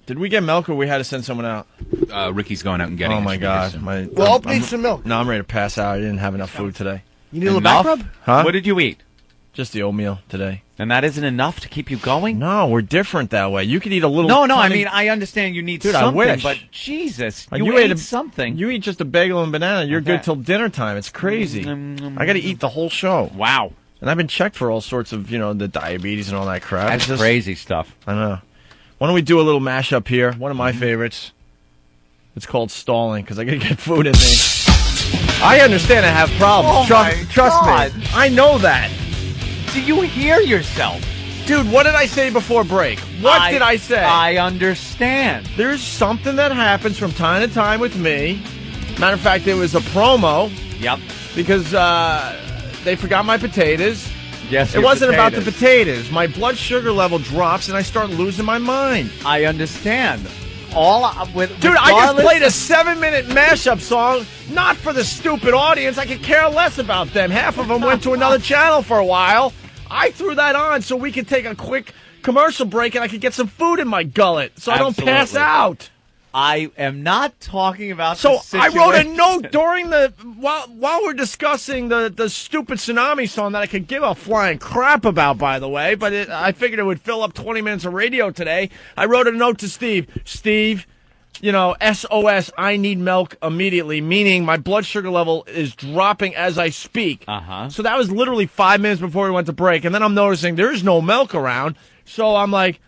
Did we get milk or we had to send someone out? Ricky's going out and getting it. Oh, my God. Well, Opie needs some milk. No, I'm ready to pass out. I didn't have enough food today. You need a little back rub? Huh? What did you eat? Just the oatmeal today. And that isn't enough to keep you going? No, we're different that way. You could eat a little... No, tiny... I mean, I understand you need something, I wish. but Jesus, you ate something. You eat just a bagel and banana, you're good till dinner time. It's crazy. I got to eat the whole show. Wow. And I've been checked for all sorts of, the diabetes and all that crap. That's just crazy stuff. I know. Why don't we do a little mashup here? One of my favorites. It's called stalling, because I got to get food in me. I understand I have problems. Trust me. I know that. Do you hear yourself? Dude, what did I say before break? What did I say? I understand. There's something that happens from time to time with me. Matter of fact, it was a promo. Yep. Because they forgot my potatoes. Yes, it wasn't about the potatoes. My blood sugar level drops, and I start losing my mind. I understand. Dude, I just played a 7-minute mashup song, not for the stupid audience. I could care less about them. Half of them went to another channel for a while. I threw that on so we could take a quick commercial break and I could get some food in my gullet so I don't pass out. I am not talking about So the situation. I wrote a note during while we're discussing the stupid tsunami song that I could give a flying crap about, by the way, but I figured it would fill up 20 minutes of radio today. I wrote a note to Steve. Steve, SOS, I need milk immediately, meaning my blood sugar level is dropping as I speak. So that was literally 5 minutes before we went to break, and then I'm noticing there's no milk around, so I'm like,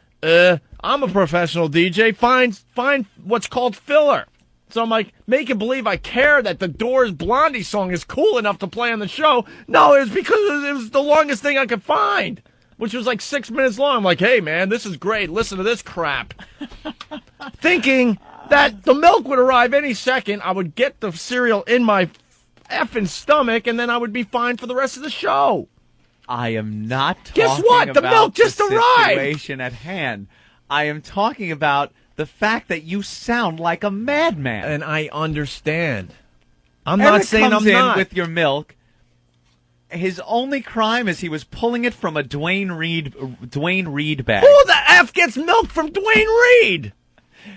I'm a professional DJ. Find what's called filler. So I'm like, making believe I care that the Doors Blondie song is cool enough to play on the show. No, it was because it was the longest thing I could find, which was like 6 minutes long. I'm like, hey, man, this is great. Listen to this crap. Thinking that the milk would arrive any second. I would get the cereal in my effing stomach, and then I would be fine for the rest of the show. I am not talking Guess what? The about milk just the arrived. Situation at hand. I am talking about the fact that you sound like a madman. And I understand. I'm Eric not saying comes I'm in not. with your milk. His only crime is he was pulling it from a Dwayne Reed bag. Who the F gets milk from Dwayne Reed?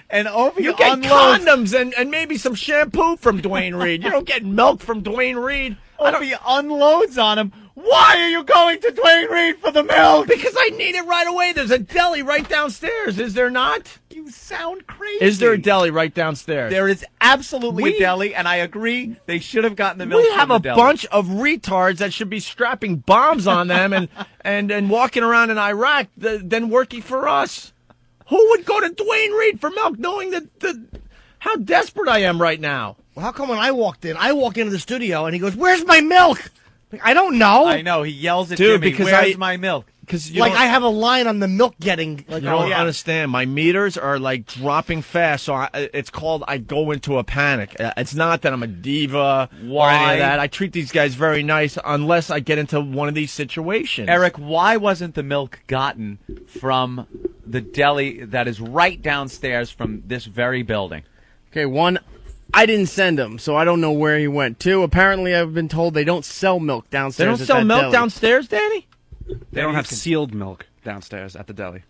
And Opie You get unloads. condoms and maybe some shampoo from Dwayne Reed. You don't get milk from Dwayne Reed. Opie unloads on him. Why are you going to Dwayne Reed for the milk? Because I need it right away. There's a deli right downstairs. Is there not? You sound crazy. Is there a deli right downstairs? There is absolutely a deli, and I agree they should have gotten the milk. We from have the a deli. bunch of retards that should be strapping bombs on them and walking around in Iraq than working for us. Who would go to Dwayne Reed for milk knowing how desperate I am right now? Well, how come when I walk into the studio and he goes, "Where's my milk?" I don't know. I know. He yells at Dude, Jimmy, because where's my milk? Because I have a line on the milk getting. Like, you don't understand. My meters are like dropping fast, so it's called I go into a panic. It's not that I'm a diva or any of that. I treat these guys very nice unless I get into one of these situations. Eric, why wasn't the milk gotten from the deli that is right downstairs from this very building? Okay, one, I didn't send him, so I don't know where he went. Two, apparently I've been told they don't sell milk downstairs. They don't sell milk downstairs, Danny? They don't have sealed milk downstairs at the deli.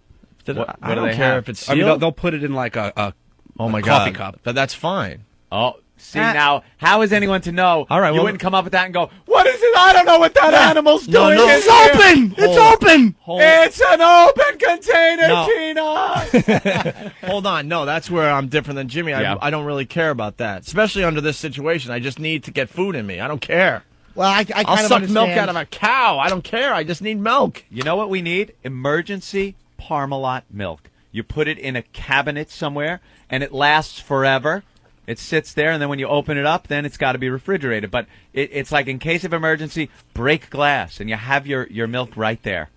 I don't care if it's sealed. I mean, they'll put it in like a coffee cup. But that's fine. Oh, see now, how is anyone to know? All right, you wouldn't come up with that and go, "What is it? I don't know what that animal's doing." No. It's open. It's open. It's an open container, Tina. Hold on. No, that's where I'm different than Jimmy. Yeah. I don't really care about that, especially under this situation. I just need to get food in me. I don't care. Well, I kind I'll of suck understand. milk out of a cow. I don't care. I just need milk. You know what we need? Emergency Parmalat milk. You put it in a cabinet somewhere, and it lasts forever. It sits there, and then when you open it up, then it's got to be refrigerated. But it's like in case of emergency, break glass, and you have your milk right there.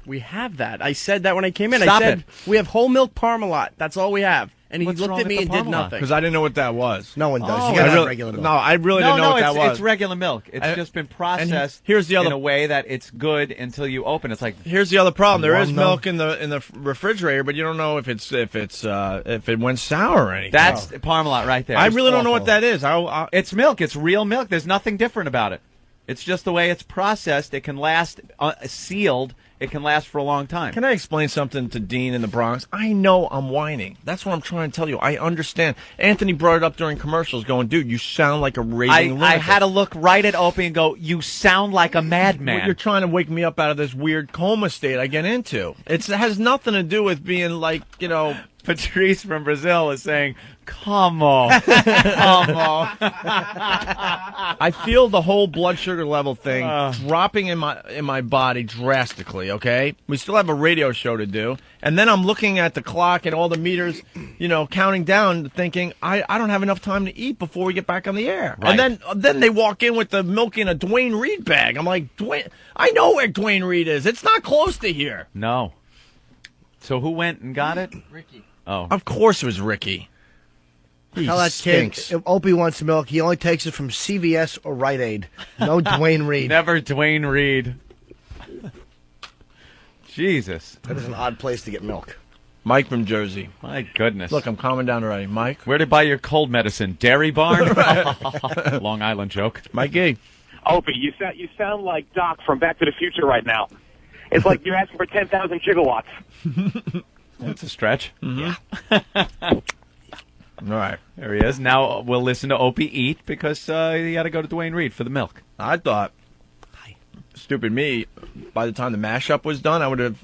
We have that. I said that when I came in. Stop I said it. we have whole milk Parmalat. That's all we have. And he What's looked wrong at me with and the did Parmalat? nothing. Because I didn't know what that was. No one does. Oh, You gotta I have really, regular milk. no, I really didn't know what that was. It's regular milk. It's just been processed here's the other- in a way that it's good until you open. It's like Here's the other problem. There is One milk in the refrigerator, but you don't know if it went sour or anything. that's Parmalat right there. I It's really don't know awful. what that is. It's milk. It's real milk. There's nothing different about it. It's just the way it's processed. It can last sealed. It can last for a long time. Can I explain something to Dean in the Bronx? I know I'm whining. That's what I'm trying to tell you. I understand. Anthony brought it up during commercials going, dude, you sound like a raving lunatic. I had to look right at Opie and go, you sound like a madman. Well, you're trying to wake me up out of this weird coma state I get into. It has nothing to do with being like, you know... Patrice from Brazil is saying, come on. Come on. I feel the whole blood sugar level thing dropping in my body drastically, okay? We still have a radio show to do. And then I'm looking at the clock and all the meters, you know, counting down, thinking, I don't have enough time to eat before we get back on the air. Right. And then they walk in with the milk in a Dwayne Reed bag. I'm like, I know where Dwayne Reed is. It's not close to here. No. So who went and got it? Ricky. Oh. Of course it was Ricky. Tell that kid, if Opie wants milk, he only takes it from CVS or Rite Aid. No Dwayne Reed. Never Dwayne Reed. Jesus. That is an odd place to get milk. Mike from Jersey. My goodness. Look, I'm calming down already. Mike? Where to buy your cold medicine? Dairy Barn? Long Island joke. Mikey. Opie, you sound like Doc from Back to the Future right now. It's like you're asking for 10,000 gigawatts. That's a stretch. Mm-hmm. All right. There he is. Now we'll listen to Opie eat because you got to go to Dwayne Reed for the milk. I thought, stupid me, by the time the mashup was done, I would have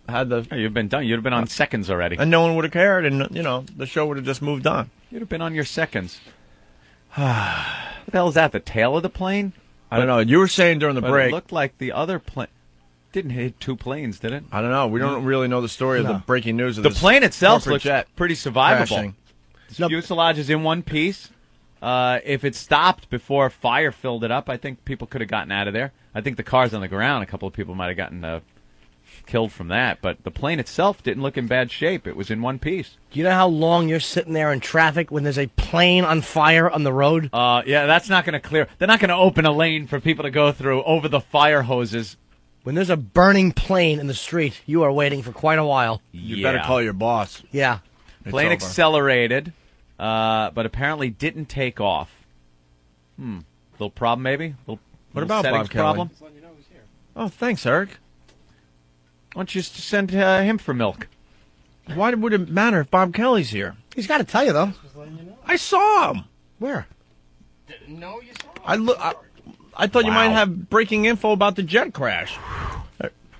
had the... Oh, you've been done. You'd have been on seconds already. And no one would have cared, and, you know, the show would have just moved on. You'd have been on your seconds. What the hell is that, the tail of the plane? I don't know. You were saying during the But break... it looked like the other plane... Didn't hit two planes, did it? I don't know. We don't really know the story of the breaking news of The this plane itself corporate looks jet pretty survivable. crashing. The fuselage is in one piece. If it stopped before fire filled it up, I think people could have gotten out of there. I think the cars on the ground, a couple of people might have gotten killed from that. But the plane itself didn't look in bad shape. It was in one piece. Do you know how long you're sitting there in traffic when there's a plane on fire on the road? Yeah, that's not going to clear. They're not going to open a lane for people to go through over the fire hoses. When there's a burning plane in the street, you are waiting for quite a while. You better call your boss. Yeah. Plane accelerated, but apparently didn't take off. Little problem, maybe? What about settings Bob Kelly? problem? Oh, thanks, Eric. Why don't you just send him for milk? Why would it matter if Bob Kelly's here? He's got to tell you, though. I saw him. Where? Didn't know you saw I thought you might have breaking info about the jet crash.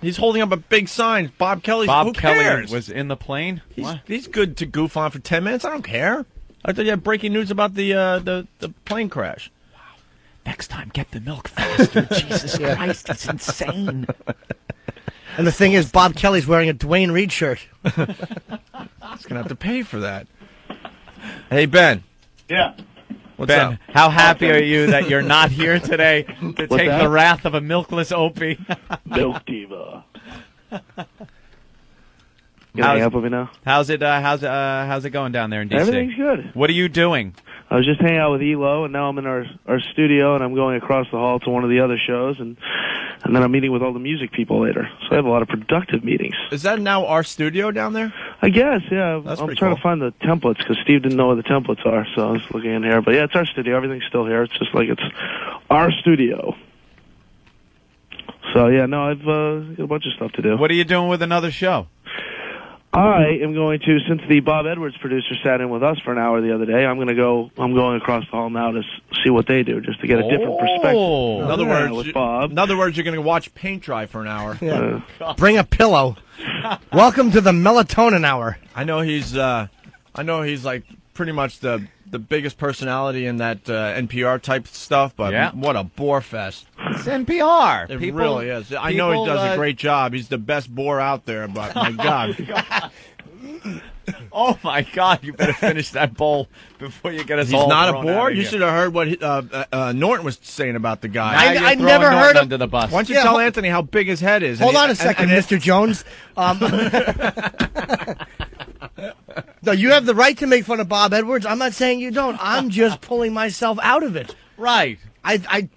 He's holding up a big sign. Bob Kelly's. Bob Who Kelly cares? was in the plane? He's good to goof on for 10 minutes. I don't care. I thought you had breaking news about the plane crash. Next time, get the milk faster. Jesus Christ, it's insane. And the thing is, Bob Kelly's wearing a Dwayne Reed shirt. He's going to have to pay for that. Hey, Ben. Yeah. What's Ben, up? how happy are you that you're not here today to take that? the wrath of a milkless Opie? Milk Diva. You hang up with me now? How's it going down there in DC? Everything's good. What are you doing? I was just hanging out with Elo, and now I'm in our studio, and I'm going across the hall to one of the other shows, and then I'm meeting with all the music people later. So I have a lot of productive meetings. Is that now our studio down there? I guess, yeah. That's I'm pretty trying cool. to find the templates because Steve didn't know where the templates are, so I was looking in here. But yeah, it's our studio. Everything's still here. It's just like it's our studio. So yeah, no, I've got a bunch of stuff to do. What are you doing with another show? I am going to, since the Bob Edwards producer sat in with us for an hour the other day, I'm going across the hall now to see what they do, just to get a different perspective. In other Yeah, words, with Bob. in other words, you're going to watch paint dry for an hour. Bring a pillow. Welcome to the melatonin hour. I know he's like pretty much the biggest personality in that NPR type stuff, but Yeah. what a bore fest. It's NPR. It really is. I know he does a great job. He's the best bore out there, but my God. Oh, my God. You better finish that bowl before you get us He's all not a thrown bore? out of You here. should have heard what Norton was saying about the guy. Now you're I throwing never Norton heard of- under the bus. Why don't you Yeah, tell hold- Anthony how big his head is? Hold on a second, Mr. Jones. No, you have the right to make fun of Bob Edwards. I'm not saying you don't. I'm just pulling myself out of it. Right. I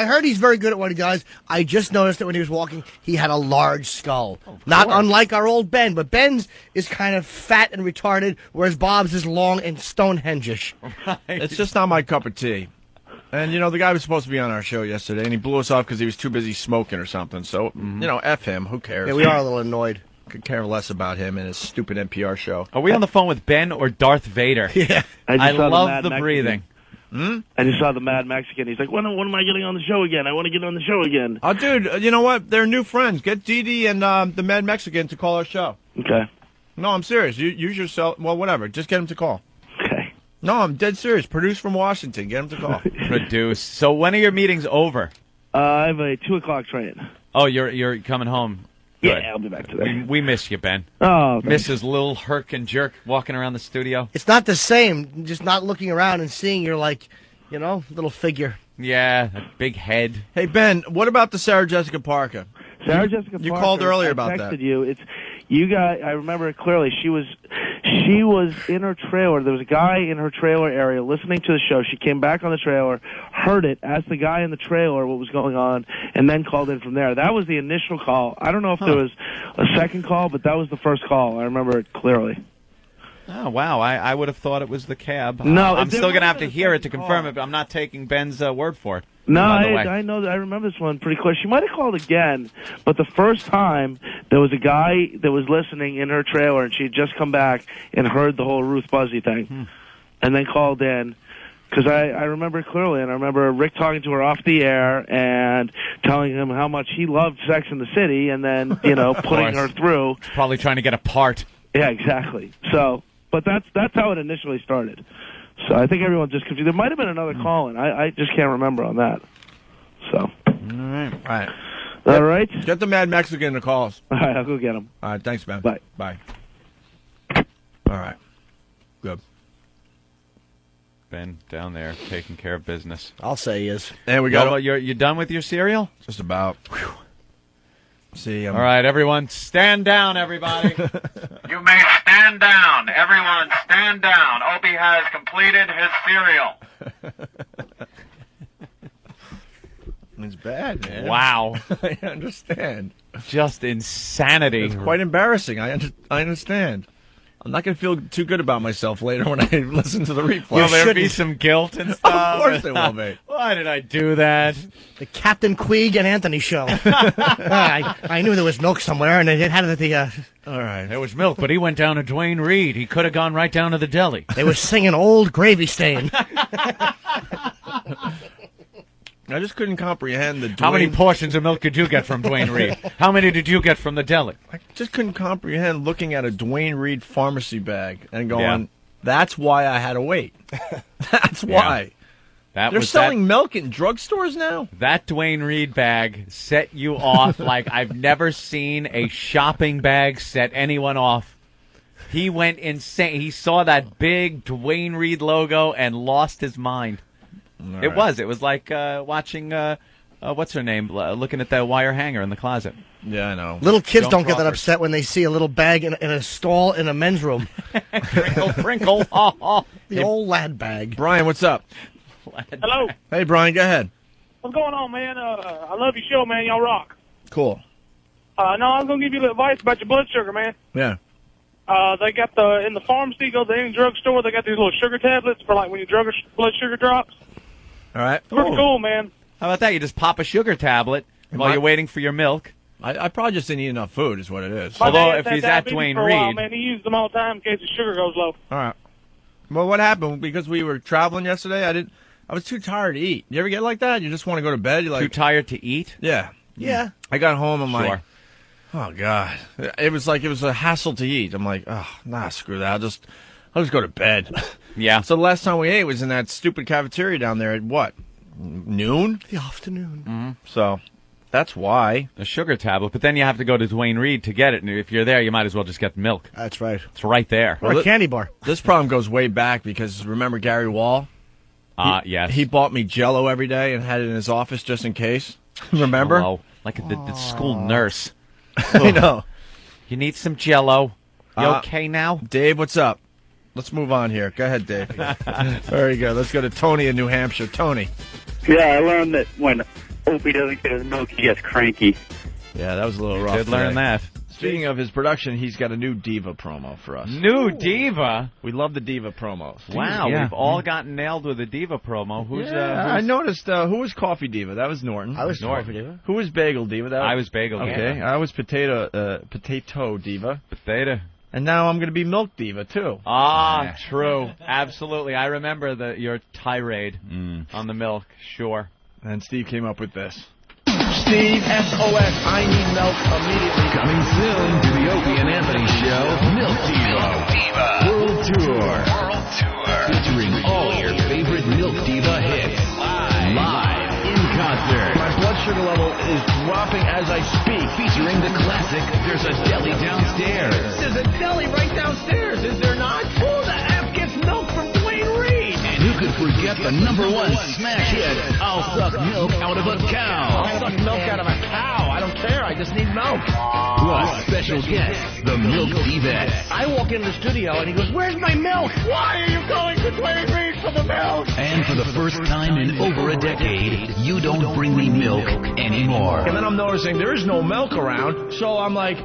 heard he's very good at what he does. I just noticed that when he was walking, he had a large skull. Not unlike our old Ben, but Ben's is kind of fat and retarded, whereas Bob's is long and Stonehenge-ish. It's just not my cup of tea. And, the guy was supposed to be on our show yesterday, and he blew us off because he was too busy smoking or something. So, F him. Who cares? Yeah, we are a little annoyed. Could care less about him and his stupid NPR show. Are we on the phone with Ben or Darth Vader? Yeah. I love the breathing. I just saw the Mad Mexican. He's like, when am I getting on the show again? I want to get on the show again. Oh, dude, you know what? They're new friends. Get Dee and the Mad Mexican to call our show. Okay. No, I'm serious. Use yourself. Well, whatever. Just get him to call. Okay. No, I'm dead serious. Produce from Washington. Get him to call. Produce. So when are your meetings over? I have a 2:00 train. Oh, you're coming home. Yeah, Good. I'll be back today. We miss you, Ben. Oh, Mrs. Lil Herc and Jerk walking around the studio. It's not the same. Just not looking around and seeing your, little figure. Yeah, a big head. Hey, Ben, what about the Sarah Jessica Parker? Sarah Jessica Parker. You called earlier about I that. texted you. You guys. I remember it clearly. She was in her trailer. There was a guy in her trailer area listening to the show. She came back on the trailer, heard it, asked the guy in the trailer what was going on, and then called in from there. That was the initial call. I don't know if there was a second call, but that was the first call. I remember it clearly. Oh, wow. I would have thought it was the cab. No, I'm there still going to have wasn't to a hear it to second confirm call. it, but I'm not taking Ben's word for it. No, by the way. I know that. I remember this one pretty clear. She might have called again, but the first time there was a guy that was listening in her trailer, and she had just come back and heard the whole Ruth Buzzy thing, and then called in. Because I remember it clearly, and I remember Rick talking to her off the air and telling him how much he loved Sex in the City, and then putting her through. Probably trying to get a part. Yeah, exactly. So, but that's how it initially started. So I think everyone's just confused. There might have been another call in. I just can't remember on that. So. All right. All right. Get the Mad Mexican to call us. All right, I'll go get him. All right, thanks, Ben. Bye. Bye. All right. Good. Ben down there taking care of business. I'll say he is. And we got Well, you done with your cereal? just about. Whew. See, All right, everyone, stand down, everybody. You may stand down. Everyone stand down. Opie has completed his cereal. It's bad, man. Wow. I understand. Just insanity. It's quite embarrassing. I understand. I'm not going to feel too good about myself later when I listen to the replay. Will there be some guilt and stuff? Of course there will be. Why did I do that? The Captain Queeg and Anthony show. I knew there was milk somewhere, and they had it at the. All right. There was milk, but he went down to Dwayne Reed. He could have gone right down to the deli. They were singing Old Gravy Stain. I just couldn't comprehend the How many portions of milk did you get from Dwayne Reed? How many did you get from the deli? I just couldn't comprehend looking at a Dwayne Reed pharmacy bag and going, Yeah. that's why I had to wait. That's why. That They're was selling milk in drugstores now? that Dwayne Reed bag set you off like I've never seen a shopping bag set anyone off. He went insane. He saw that big Dwayne Reed logo and lost his mind. It was like watching, what's her name, looking at that wire hanger in the closet. Yeah, I know. Little kids Joan don't get that Crawford. upset when they see a little bag in a stall in a men's room. Crinkle, crinkle. Oh. The old lad bag. Brian, what's up? Hello. Hey, Brian, go ahead. What's going on, man? I love your show, man. Y'all rock. Cool. No, I was going to give you the advice about your blood sugar, man. Yeah. They got in the pharmacy, go to any drugstore, they got these little sugar tablets for like when your blood sugar drops. All right. Pretty cool, man. How about that? You just pop a sugar tablet while I- you're waiting for your milk. I probably just didn't eat enough food is what it is. My Although dad if had he's at diabetes Dwayne for a while, Reed- man, he uses them all the time in case his sugar goes low. All right. Well, what happened? Because we were traveling yesterday, I was too tired to eat. You ever get like that? You just want to go to bed? You're Too like, tired to eat? yeah. Yeah. I got home, I'm like, Sure. oh, God. It was a hassle to eat. I'm like, oh, nah, screw that. I'll just go to bed. Yeah. So the last time we ate was in that stupid cafeteria down there at what? Noon? The afternoon. So that's why. A sugar tablet, but then you have to go to Dwayne Reed to get it. And if you're there, you might as well just get milk. That's right. It's right there. Or a candy bar. This problem goes way back because remember Gary Wall? Yes. He bought me Jell-O every day and had it in his office just in case. Remember? Hello. Like the school nurse. I know. You need some Jell-O. You Uh, okay now? Dave, what's up? Let's move on here. Go ahead, Dave. Very good. Let's go to Tony in New Hampshire. Tony. Yeah, I learned that when Opie doesn't get his milk, he gets cranky. Yeah, that was a little rough. Did learn today. that. Speaking of his production, he's got a new Diva promo for us. New Diva? We love the Diva promos. Wow, Yeah. we've all gotten nailed with a Diva promo. I noticed, who was Coffee Diva? That was Norton. I was Norton. Coffee Diva. Who was Bagel Diva? I was Bagel Diva. Okay, I was Potato Diva. Potato. And now I'm going to be Milk Diva, too. Ah, true. Absolutely. I remember your tirade on the milk. Sure. And Steve came up with this. Steve, SOS, I need milk immediately. Coming soon to the Opie and Anthony Show, Milk Diva World Tour. Featuring all your favorite Milk Diva hits. Live in concert. My blood sugar level is dropping as I speak. Featuring the classic There's a Deli Downstairs. There's a deli right downstairs, is there not? Who the F gets milk from Dwayne Reed? And who could forget the #1 smash hit, I'll Suck Milk Out of a Cow. I'll suck milk out of a cow. I don't care. I just need milk. Plus special guests, the Milk Divettes. I walk in the studio and he goes, "Where's my milk?" Why are you going to Dwayne Reed for the milk? And for the first time in over a decade, You Don't Bring Me Milk Anymore. And then I'm noticing there is no milk around, so I'm like,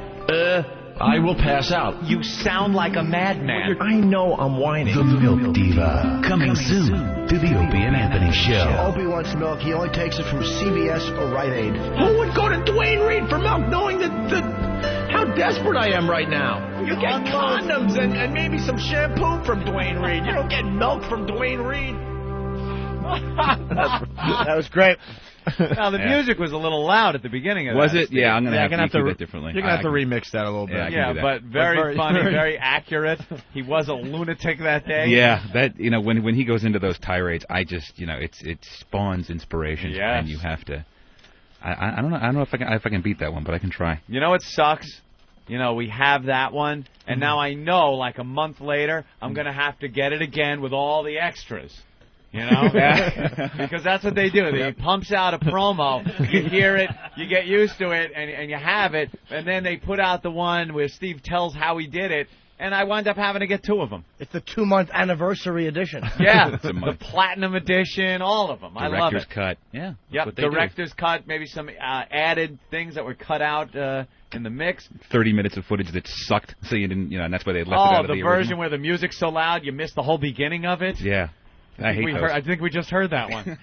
I will pass out. You sound like a madman. I know I'm whining. The Milk Diva. Coming soon to the Opie and Anthony Show. Opie wants milk. He only takes it from CVS or Rite Aid. Who would go to Dwayne Reed for milk knowing how desperate I am right now? You get condoms and maybe some shampoo from Dwayne Reed. You don't get milk from Dwayne Reed. That was great. Now, the music was a little loud at the beginning of Was that. it? Yeah, I'm going to have to have keep to it differently. You're going to have to remix that a little bit. Yeah, I can Yeah, do that. but very funny, very accurate. He was a lunatic that day. Yeah, that when he goes into those tirades, I just it spawns inspiration, Yes. and you have to. I don't know if I can beat that one, but I can try. You know what sucks? We have that one, and now I know, like a month later, I'm going to have to get it again with all the extras. Because that's what they do. He pumps out a promo, you hear it, you get used to it, and you have it, and then they put out the one where Steve tells how he did it, and I wind up having to get 2 of them. It's the 2-month anniversary edition. Yeah, the Platinum Edition, all of them. I love it. Director's cut. Yeah. Yep, director's cut, maybe some added things that were cut out in the mix. 30 minutes of footage that sucked, so you didn't, and that's why they left it out of the version original. where the music's so loud you miss the whole beginning of it. Yeah. I hate those. I think we just heard that one.